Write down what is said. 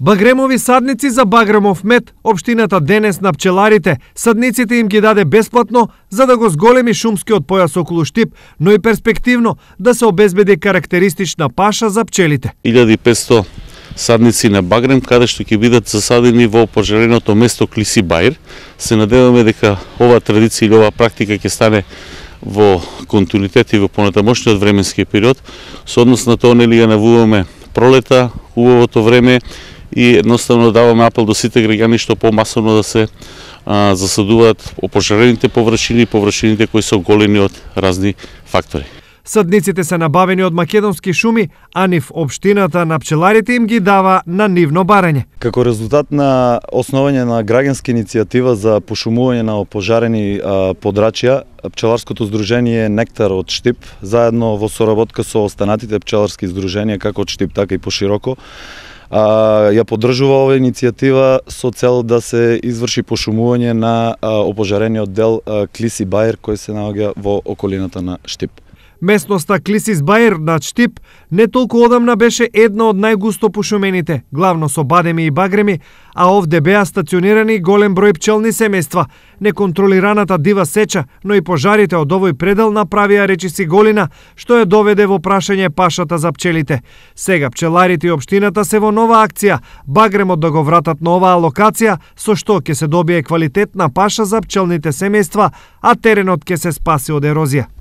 Багремови садници за багремов мед, општината денес на пчеларите, садниците им ги даде бесплатно за да го зголеми шумскиот појас околу Штип, но и перспективно да се обезбеди карактеристична паша за пчелите. 1500 садници на багрем, каде што ќе бидат засадени во опожареното место Клиси Баир. Се надеваме дека оваа традиција или оваа практика ќе стане во континуитет и во понатамошниот временски период. Со однос на тоа нели ја навуваме пролета, убавото време и едноставно даваме апел до сите граѓани што помасовно да се засадуваат опожарените површини, површините кои се оголени од разни фактори. Садниците се набавени од Македонски шуми, а нив општината на пчеларите им ги дава на нивно барање. Како резултат на основање на граѓанска иницијатива за пошумување на опожарени подрачја, пчеларското здружение Нектар од Штип, заедно во соработка со останатите пчеларски здруженија како од Штип, така и пошироко, ја поддржува оваа иницијатива со цел да се изврши пошумување на опожарениот дел Клиси Баир кој се наоѓа во околината на Штип. Местноста Клисис Баир на Штип не толку одамна беше една од најгусто пошумените, главно со бадеми и багреми, а овде беа стационирани голем број пчелни семејства. Неконтролираната дива сеча, но и пожарите од овој предел направија речиси голина, што ја доведе во прашање пашата за пчелите. Сега пчеларите и општината се во нова акција, багремот да го вратат на оваа локација, со што ќе се добие квалитетна паша за пчелните семејства, а теренот ќе се спаси од ерозија.